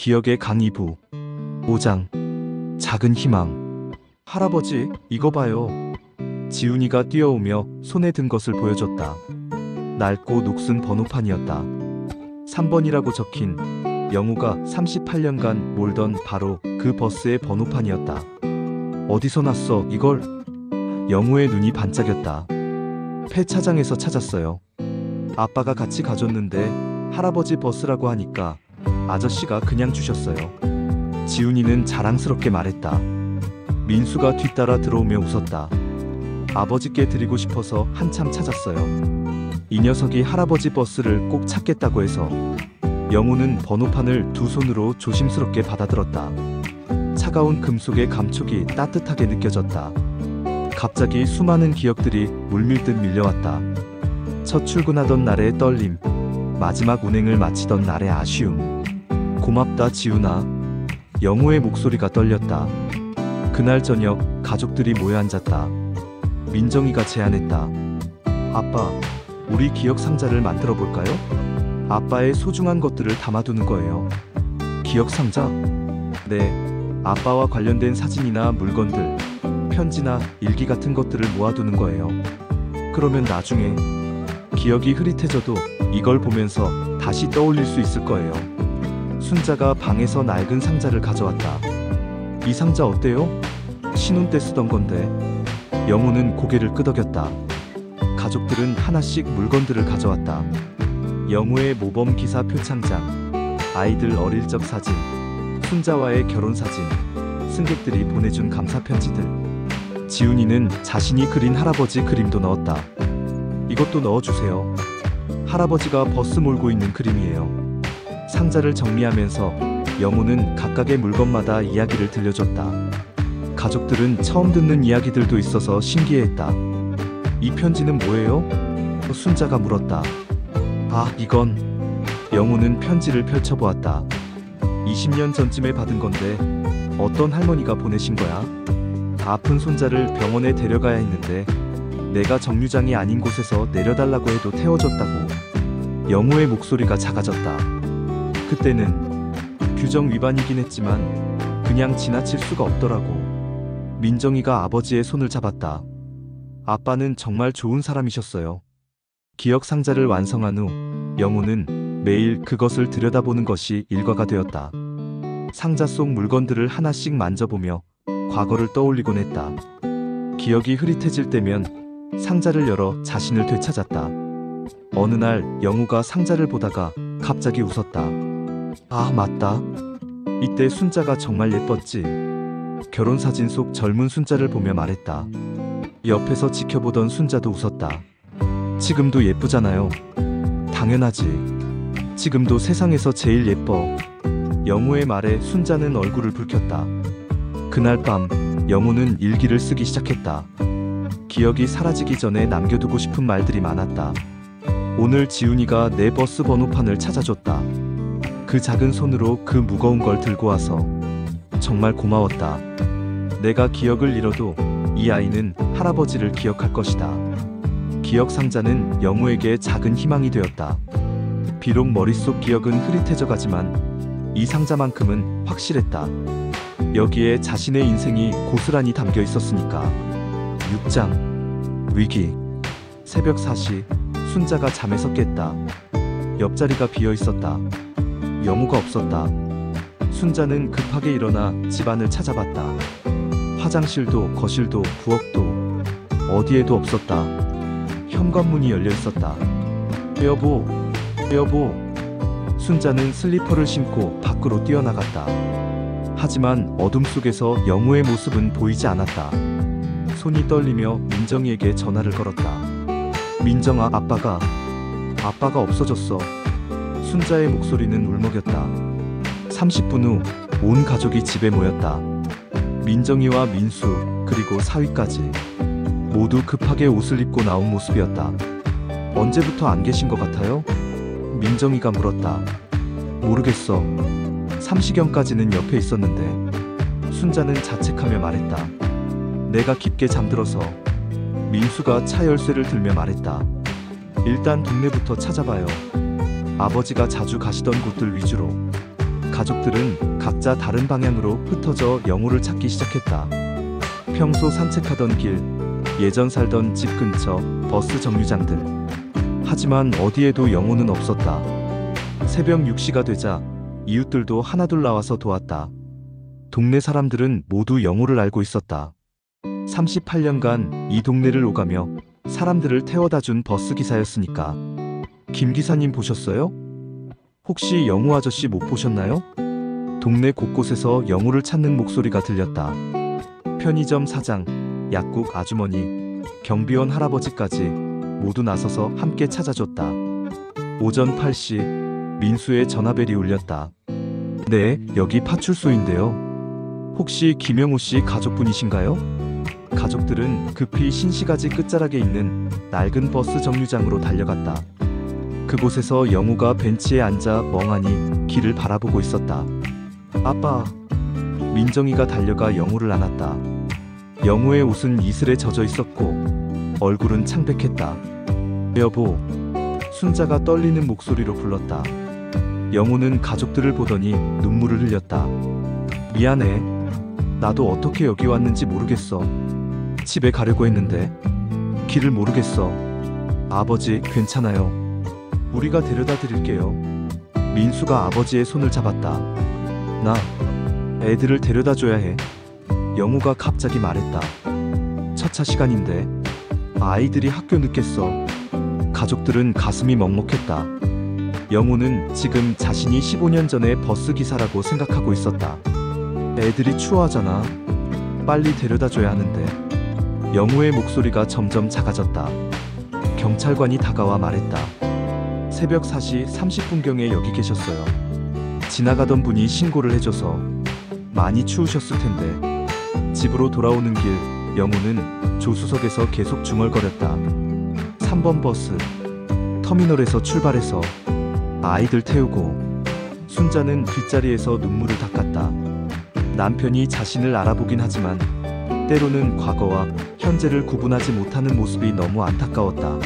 기억의 강의부 5장 작은 희망. 할아버지, 이거 봐요. 지훈이가 뛰어오며 손에 든 것을 보여줬다. 낡고 녹슨 번호판이었다. 3번이라고 적힌 영우가 38년간 몰던 바로 그 버스의 번호판이었다. 어디서 났어, 이걸? 영우의 눈이 반짝였다. 폐차장에서 찾았어요. 아빠가 같이 가줬는데 할아버지 버스라고 하니까 아저씨가 그냥 주셨어요. 지훈이는 자랑스럽게 말했다. 민수가 뒤따라 들어오며 웃었다. 아버지께 드리고 싶어서 한참 찾았어요. 이 녀석이 할아버지 버스를 꼭 찾겠다고 해서. 영우는 번호판을 두 손으로 조심스럽게 받아들었다. 차가운 금속의 감촉이 따뜻하게 느껴졌다. 갑자기 수많은 기억들이 물밀듯 밀려왔다. 첫 출근하던 날의 떨림, 마지막 운행을 마치던 날의 아쉬움. 고맙다, 지훈아. 영우의 목소리가 떨렸다. 그날 저녁 가족들이 모여 앉았다. 민정이가 제안했다. 아빠, 우리 기억 상자를 만들어 볼까요? 아빠의 소중한 것들을 담아두는 거예요. 기억 상자? 네, 아빠와 관련된 사진이나 물건들, 편지나 일기 같은 것들을 모아두는 거예요. 그러면 나중에 기억이 흐릿해져도 이걸 보면서 다시 떠올릴 수 있을 거예요. 순자가 방에서 낡은 상자를 가져왔다. 이 상자 어때요? 신혼 때 쓰던 건데. 영우는 고개를 끄덕였다. 가족들은 하나씩 물건들을 가져왔다. 영우의 모범 기사 표창장, 아이들 어릴 적 사진, 순자와의 결혼 사진, 승객들이 보내준 감사 편지들. 지훈이는 자신이 그린 할아버지 그림도 넣었다. 이것도 넣어주세요. 할아버지가 버스 몰고 있는 그림이에요. 상자를 정리하면서 영우는 각각의 물건마다 이야기를 들려줬다. 가족들은 처음 듣는 이야기들도 있어서 신기해했다. 이 편지는 뭐예요? 순자가 물었다. 아, 이건. 영우는 편지를 펼쳐보았다. 20년 전쯤에 받은 건데 어떤 할머니가 보내신 거야? 아픈 손자를 병원에 데려가야 했는데 내가 정류장이 아닌 곳에서 내려달라고 해도 태워줬다고. 영우의 목소리가 작아졌다. 그때는 규정 위반이긴 했지만 그냥 지나칠 수가 없더라고. 민정이가 아버지의 손을 잡았다. 아빠는 정말 좋은 사람이셨어요. 기억 상자를 완성한 후 영우는 매일 그것을 들여다보는 것이 일과가 되었다. 상자 속 물건들을 하나씩 만져보며 과거를 떠올리곤 했다. 기억이 흐릿해질 때면 상자를 열어 자신을 되찾았다. 어느 날 영우가 상자를 보다가 갑자기 웃었다. 아, 맞다. 이때 순자가 정말 예뻤지. 결혼사진 속 젊은 순자를 보며 말했다. 옆에서 지켜보던 순자도 웃었다. 지금도 예쁘잖아요. 당연하지. 지금도 세상에서 제일 예뻐. 영우의 말에 순자는 얼굴을 붉혔다. 그날 밤 영우는 일기를 쓰기 시작했다. 기억이 사라지기 전에 남겨두고 싶은 말들이 많았다. 오늘 지훈이가 내 버스 번호판을 찾아줬다. 그 작은 손으로 그 무거운 걸 들고 와서 정말 고마웠다. 내가 기억을 잃어도 이 아이는 할아버지를 기억할 것이다. 기억 상자는 영우에게 작은 희망이 되었다. 비록 머릿속 기억은 흐릿해져 가지만 이 상자만큼은 확실했다. 여기에 자신의 인생이 고스란히 담겨 있었으니까. 6장 위기. 새벽 4시 순자가 잠에서 깼다. 옆자리가 비어 있었다. 영우가 없었다. 순자는 급하게 일어나 집안을 찾아봤다. 화장실도 거실도 부엌도 어디에도 없었다. 현관문이 열려 있었다. 여보, 여보. 순자는 슬리퍼를 신고 밖으로 뛰어나갔다. 하지만 어둠 속에서 영우의 모습은 보이지 않았다. 손이 떨리며 민정이에게 전화를 걸었다. 민정아, 아빠가 없어졌어. 순자의 목소리는 울먹였다. 30분 후 온 가족이 집에 모였다. 민정이와 민수 그리고 사위까지 모두 급하게 옷을 입고 나온 모습이었다. 언제부터 안 계신 것 같아요? 민정이가 물었다. 모르겠어. 삼시경까지는 옆에 있었는데. 순자는 자책하며 말했다. 내가 깊게 잠들어서. 민수가 차 열쇠를 들며 말했다. 일단 동네부터 찾아봐요. 아버지가 자주 가시던 곳들 위주로. 가족들은 각자 다른 방향으로 흩어져 영호를 찾기 시작했다. 평소 산책하던 길, 예전 살던 집 근처, 버스 정류장들. 하지만 어디에도 영호는 없었다. 새벽 6시가 되자 이웃들도 하나둘 나와서 도왔다. 동네 사람들은 모두 영호를 알고 있었다. 38년간 이 동네를 오가며 사람들을 태워다 준 버스 기사였으니까. 김 기사님 보셨어요? 혹시 영호 아저씨 못 보셨나요? 동네 곳곳에서 영호를 찾는 목소리가 들렸다. 편의점 사장, 약국 아주머니, 경비원 할아버지까지 모두 나서서 함께 찾아줬다. 오전 8시 민수의 전화벨이 울렸다. 네, 여기 파출소인데요. 혹시 김영호 씨 가족분이신가요? 가족들은 급히 신시가지 끝자락에 있는 낡은 버스 정류장으로 달려갔다. 그곳에서 영호가 벤치에 앉아 멍하니 길을 바라보고 있었다. 아빠. 민정이가 달려가 영호를 안았다. 영호의 옷은 이슬에 젖어 있었고 얼굴은 창백했다. 여보. 순자가 떨리는 목소리로 불렀다. 영호는 가족들을 보더니 눈물을 흘렸다. 미안해. 나도 어떻게 여기 왔는지 모르겠어. 집에 가려고 했는데 길을 모르겠어. 아버지, 괜찮아요. 우리가 데려다 드릴게요. 민수가 아버지의 손을 잡았다. 나 애들을 데려다 줘야 해. 영호가 갑자기 말했다. 첫 차 시간인데 아이들이 학교 늦겠어. 가족들은 가슴이 먹먹했다. 영호는 지금 자신이 15년 전에 버스 기사라고 생각하고 있었다. 애들이 추워하잖아. 빨리 데려다 줘야 하는데. 영호의 목소리가 점점 작아졌다. 경찰관이 다가와 말했다. 새벽 4시 30분경에 여기 계셨어요. 지나가던 분이 신고를 해줘서. 많이 추우셨을 텐데. 집으로 돌아오는 길, 영호는 조수석에서 계속 중얼거렸다. 3번 버스. 터미널에서 출발해서 아이들 태우고. 순자는 뒷자리에서 눈물을 닦았다. 남편이 자신을 알아보긴 하지만 때로는 과거와 현재를 구분하지 못하는 모습이 너무 안타까웠다.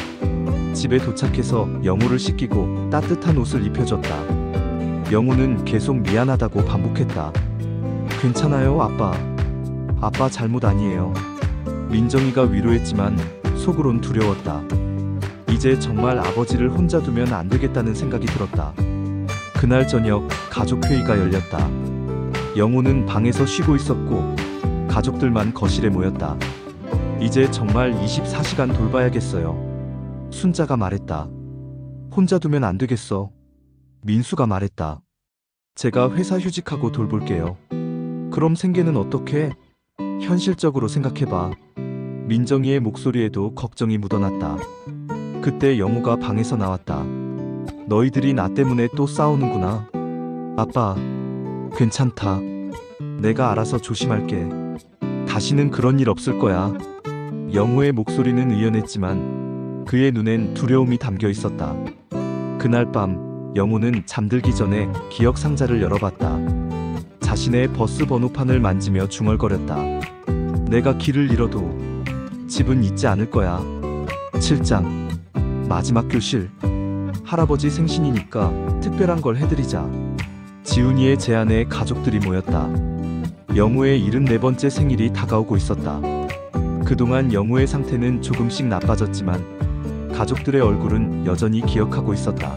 집에 도착해서 영호를 씻기고 따뜻한 옷을 입혀줬다. 영호는 계속 미안하다고 반복했다. 괜찮아요, 아빠. 아빠 잘못 아니에요. 민정이가 위로했지만 속으론 두려웠다. 이제 정말 아버지를 혼자 두면 안 되겠다는 생각이 들었다. 그날 저녁 가족 회의가 열렸다. 영호는 방에서 쉬고 있었고 가족들만 거실에 모였다. 이제 정말 24시간 돌봐야겠어요. 순자가 말했다. 혼자 두면 안 되겠어. 민수가 말했다. 제가 회사 휴직하고 돌볼게요. 그럼 생계는 어떻게? 현실적으로 생각해봐. 민정이의 목소리에도 걱정이 묻어났다. 그때 영호가 방에서 나왔다. 너희들이 나 때문에 또 싸우는구나. 아빠, 괜찮다. 내가 알아서 조심할게. 다시는 그런 일 없을 거야. 영호의 목소리는 의연했지만 그의 눈엔 두려움이 담겨 있었다. 그날 밤 영호는 잠들기 전에 기억 상자를 열어봤다. 자신의 버스 번호판을 만지며 중얼거렸다. 내가 길을 잃어도 집은 잊지 않을 거야. 7장 마지막 교실. 할아버지 생신이니까 특별한 걸 해드리자. 지훈이의 제안에 가족들이 모였다. 영호의 74번째 생일이 다가오고 있었다. 그동안 영호의 상태는 조금씩 나빠졌지만 가족들의 얼굴은 여전히 기억하고 있었다.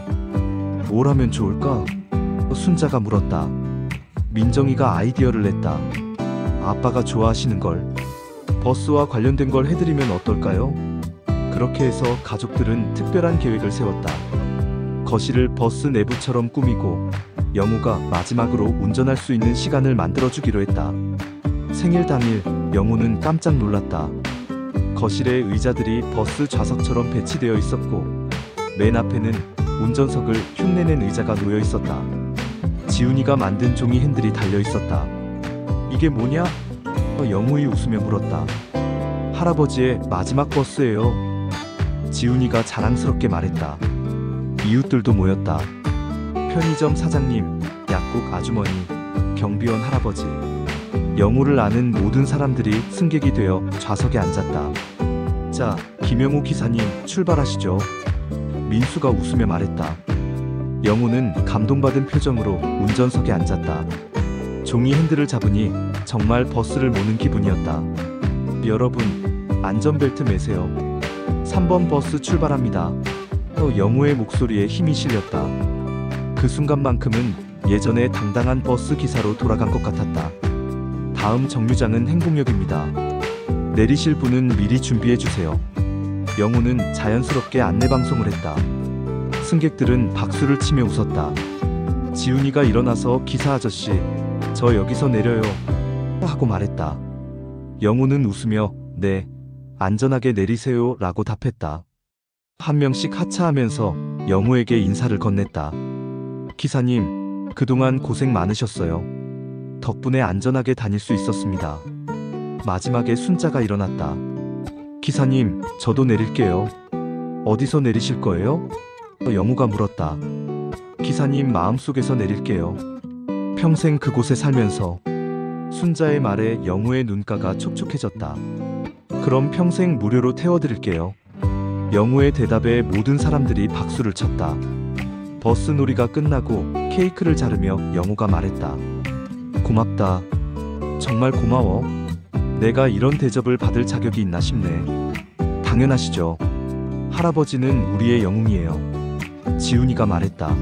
뭘 하면 좋을까? 순자가 물었다. 민정이가 아이디어를 냈다. 아빠가 좋아하시는 걸, 버스와 관련된 걸 해드리면 어떨까요? 그렇게 해서 가족들은 특별한 계획을 세웠다. 거실을 버스 내부처럼 꾸미고 영호가 마지막으로 운전할 수 있는 시간을 만들어주기로 했다. 생일 당일 영호는 깜짝 놀랐다. 거실에 의자들이 버스 좌석처럼 배치되어 있었고 맨 앞에는 운전석을 흉내낸 의자가 놓여 있었다. 지훈이가 만든 종이 핸들이 달려 있었다. 이게 뭐냐? 영호이 웃으며 물었다. 할아버지의 마지막 버스예요. 지훈이가 자랑스럽게 말했다. 이웃들도 모였다. 편의점 사장님, 약국 아주머니, 경비원 할아버지. 영호를 아는 모든 사람들이 승객이 되어 좌석에 앉았다. 자, 김영호 기사님 출발하시죠. 민수가 웃으며 말했다. 영호는 감동받은 표정으로 운전석에 앉았다. 종이 핸들을 잡으니 정말 버스를 모는 기분이었다. 여러분, 안전벨트 매세요. 3번 버스 출발합니다. 영호의 목소리에 힘이 실렸다. 그 순간만큼은 예전의 당당한 버스 기사로 돌아간 것 같았다. 다음 정류장은 행복역입니다. 내리실 분은 미리 준비해 주세요. 영호는 자연스럽게 안내방송을 했다. 승객들은 박수를 치며 웃었다. 지훈이가 일어나서 기사 아저씨, 저 여기서 내려요. 하고 말했다. 영호는 웃으며 네, 안전하게 내리세요 라고 답했다. 한 명씩 하차하면서 영호에게 인사를 건넸다. 기사님, 그동안 고생 많으셨어요. 덕분에 안전하게 다닐 수 있었습니다. 마지막에 순자가 일어났다. 기사님, 저도 내릴게요. 어디서 내리실 거예요? 영호가 물었다. 기사님 마음속에서 내릴게요. 평생 그곳에 살면서. 순자의 말에 영호의 눈가가 촉촉해졌다. 그럼 평생 무료로 태워드릴게요. 영호의 대답에 모든 사람들이 박수를 쳤다. 버스 놀이가 끝나고 케이크를 자르며 영호가 말했다. 고맙다. 정말 고마워. 내가 이런 대접을 받을 자격이 있나 싶네. 당연하시죠. 할아버지는 우리의 영웅이에요. 지훈이가 말했다.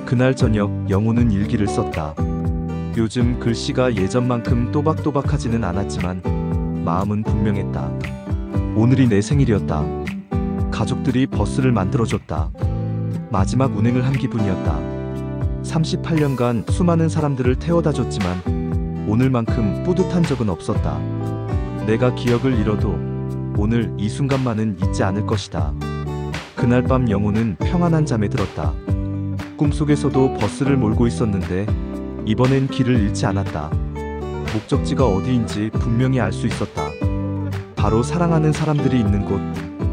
그날 저녁 영호는 일기를 썼다. 요즘 글씨가 예전만큼 또박또박하지는 않았지만 마음은 분명했다. 오늘이 내 생일이었다. 가족들이 버스를 만들어줬다. 마지막 운행을 한 기분이었다. 38년간 수많은 사람들을 태워다 줬지만 오늘만큼 뿌듯한 적은 없었다. 내가 기억을 잃어도 오늘 이 순간만은 잊지 않을 것이다. 그날 밤 영호는 평안한 잠에 들었다. 꿈속에서도 버스를 몰고 있었는데 이번엔 길을 잃지 않았다. 목적지가 어디인지 분명히 알 수 있었다. 바로 사랑하는 사람들이 있는 곳,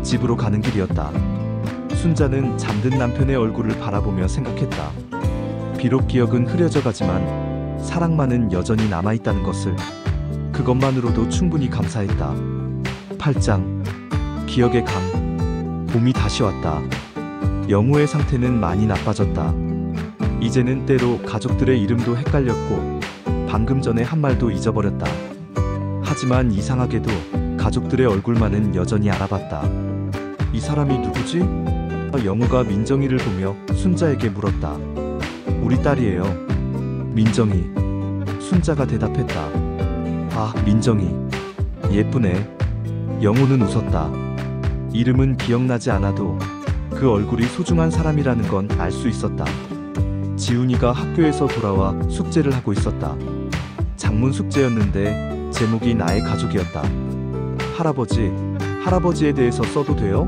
집으로 가는 길이었다. 순자는 잠든 남편의 얼굴을 바라보며 생각했다. 비록 기억은 흐려져 가지만 사랑만은 여전히 남아있다는 것을. 그것만으로도 충분히 감사했다. 8장 기억의 강. 봄이 다시 왔다. 영호의 상태는 많이 나빠졌다. 이제는 때로 가족들의 이름도 헷갈렸고 방금 전에 한 말도 잊어버렸다. 하지만 이상하게도 가족들의 얼굴만은 여전히 알아봤다. 이 사람이 누구지? 영호가 민정이를 보며 순자에게 물었다. 우리 딸이에요. 민정이. 순자가 대답했다. 아, 민정이. 예쁘네. 영호는 웃었다. 이름은 기억나지 않아도 그 얼굴이 소중한 사람이라는 건 알 수 있었다. 지훈이가 학교에서 돌아와 숙제를 하고 있었다. 장문 숙제였는데 제목이 나의 가족이었다. 할아버지에 대해서 써도 돼요?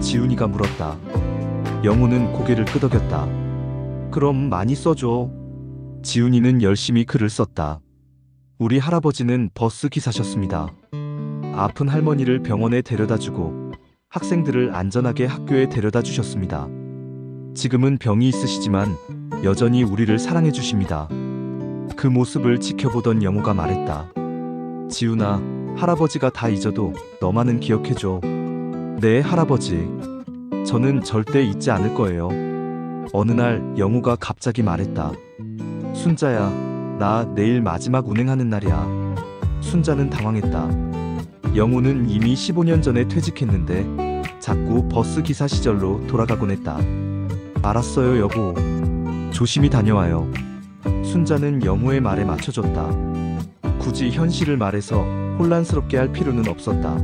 지훈이가 물었다. 영호는 고개를 끄덕였다. 그럼 많이 써줘. 지훈이는 열심히 글을 썼다. 우리 할아버지는 버스 기사셨습니다. 아픈 할머니를 병원에 데려다주고 학생들을 안전하게 학교에 데려다 주셨습니다. 지금은 병이 있으시지만 여전히 우리를 사랑해 주십니다. 그 모습을 지켜보던 영호가 말했다. 지훈아, 할아버지가 다 잊어도 너만은 기억해줘. 네, 할아버지. 저는 절대 잊지 않을 거예요. 어느 날 영호가 갑자기 말했다. 순자야, 나 내일 마지막 운행하는 날이야. 순자는 당황했다. 영호는 이미 15년 전에 퇴직했는데 자꾸 버스 기사 시절로 돌아가곤 했다. 알았어요, 여보. 조심히 다녀와요. 순자는 영호의 말에 맞춰줬다. 굳이 현실을 말해서 혼란스럽게 할 필요는 없었다.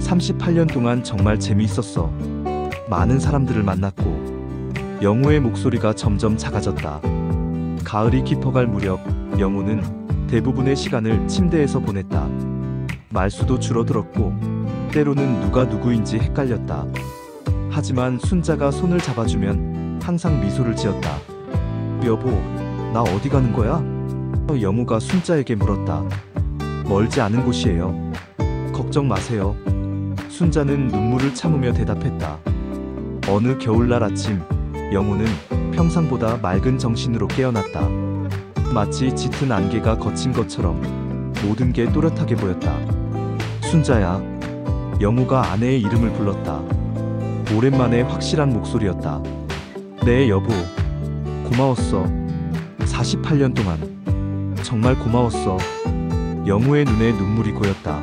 38년 동안 정말 재미있었어. 많은 사람들을 만났고. 영호의 목소리가 점점 작아졌다. 가을이 깊어갈 무렵 영호는 대부분의 시간을 침대에서 보냈다. 말수도 줄어들었고 때로는 누가 누구인지 헷갈렸다. 하지만 순자가 손을 잡아주면 항상 미소를 지었다. 여보, 나 어디 가는 거야? 영호가 순자에게 물었다. 멀지 않은 곳이에요. 걱정 마세요. 순자는 눈물을 참으며 대답했다. 어느 겨울날 아침, 영호는 평상보다 맑은 정신으로 깨어났다. 마치 짙은 안개가 거친 것처럼 모든 게 또렷하게 보였다. 순자야. 영호가 아내의 이름을 불렀다. 오랜만에 확실한 목소리였다. 네, 여보. 고마웠어. 48년 동안. 정말 고마웠어. 영호의 눈에 눈물이 고였다.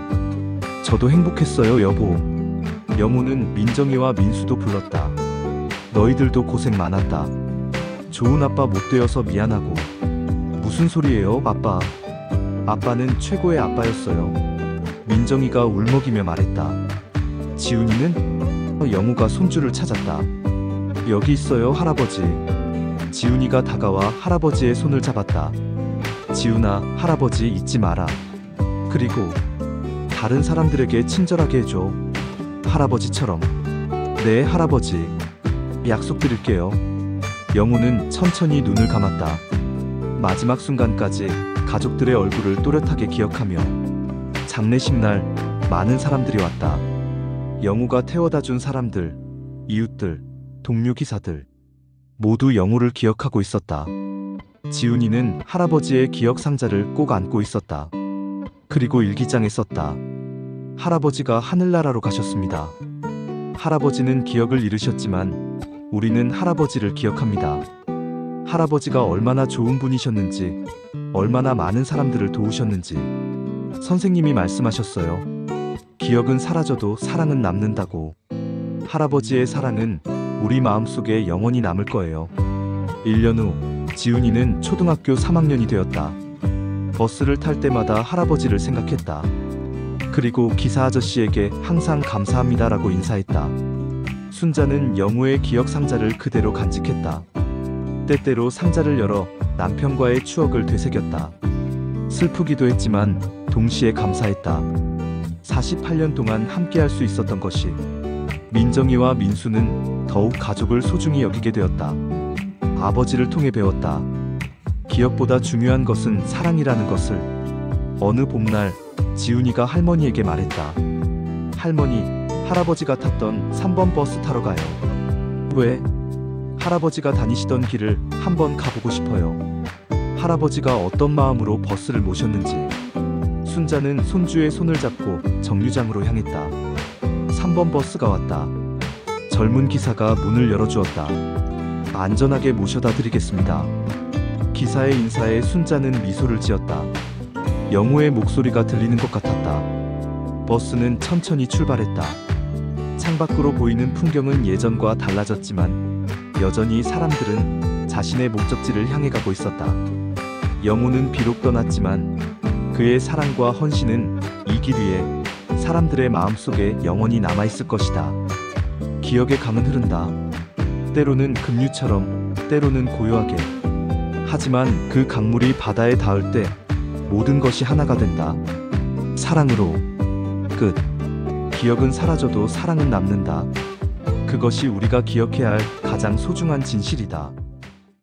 저도 행복했어요, 여보. 영호는 민정이와 민수도 불렀다. 너희들도 고생 많았다. 좋은 아빠 못 되어서 미안하고. 무슨 소리예요, 아빠. 아빠는 최고의 아빠였어요. 민정이가 울먹이며 말했다. 지훈이는? 영호가 손주를 찾았다. 여기 있어요, 할아버지. 지훈이가 다가와 할아버지의 손을 잡았다. 지훈아, 할아버지 잊지 마라. 그리고 다른 사람들에게 친절하게 해줘. 할아버지처럼. 네, 할아버지. 약속드릴게요. 영호는 천천히 눈을 감았다. 마지막 순간까지 가족들의 얼굴을 또렷하게 기억하며. 장례식 날 많은 사람들이 왔다. 영호가 태워다 준 사람들, 이웃들, 동료 기사들 모두 영호를 기억하고 있었다. 지훈이는 할아버지의 기억 상자를 꼭 안고 있었다. 그리고 일기장에 썼다. 할아버지가 하늘나라로 가셨습니다. 할아버지는 기억을 잃으셨지만 우리는 할아버지를 기억합니다. 할아버지가 얼마나 좋은 분이셨는지, 얼마나 많은 사람들을 도우셨는지 선생님이 말씀하셨어요. 기억은 사라져도 사랑은 남는다고. 할아버지의 사랑은 우리 마음속에 영원히 남을 거예요. 1년 후 지훈이는 초등학교 3학년이 되었다. 버스를 탈 때마다 할아버지를 생각했다. 그리고 기사 아저씨에게 항상 감사합니다라고 인사했다. 순자는 영호의 기억 상자를 그대로 간직했다. 때때로 상자를 열어 남편과의 추억을 되새겼다. 슬프기도 했지만 동시에 감사했다. 48년 동안 함께할 수 있었던 것이. 민정이와 민수는 더욱 가족을 소중히 여기게 되었다. 아버지를 통해 배웠다. 기억보다 중요한 것은 사랑이라는 것을. 어느 봄날 지훈이가 할머니에게 말했다. 할머니, 할아버지가 탔던 3번 버스 타러 가요. 왜? 할아버지가 다니시던 길을 한번 가보고 싶어요. 할아버지가 어떤 마음으로 버스를 모셨는지. 순자는 손주의 손을 잡고 정류장으로 향했다. 3번 버스가 왔다. 젊은 기사가 문을 열어주었다. 안전하게 모셔다 드리겠습니다. 기사의 인사에 순자는 미소를 지었다. 영호의 목소리가 들리는 것 같았다. 버스는 천천히 출발했다. 창밖으로 보이는 풍경은 예전과 달라졌지만 여전히 사람들은 자신의 목적지를 향해 가고 있었다. 영호는 비록 떠났지만 그의 사랑과 헌신은 이 길 위에 사람들의 마음속에 영원히 남아있을 것이다. 기억의 강은 흐른다. 때로는 급류처럼, 때로는 고요하게. 하지만 그 강물이 바다에 닿을 때 모든 것이 하나가 된다. 사랑으로. 끝. 기억은 사라져도 사랑은 남는다. 그것이 우리가 기억해야 할 가장 소중한 진실이다.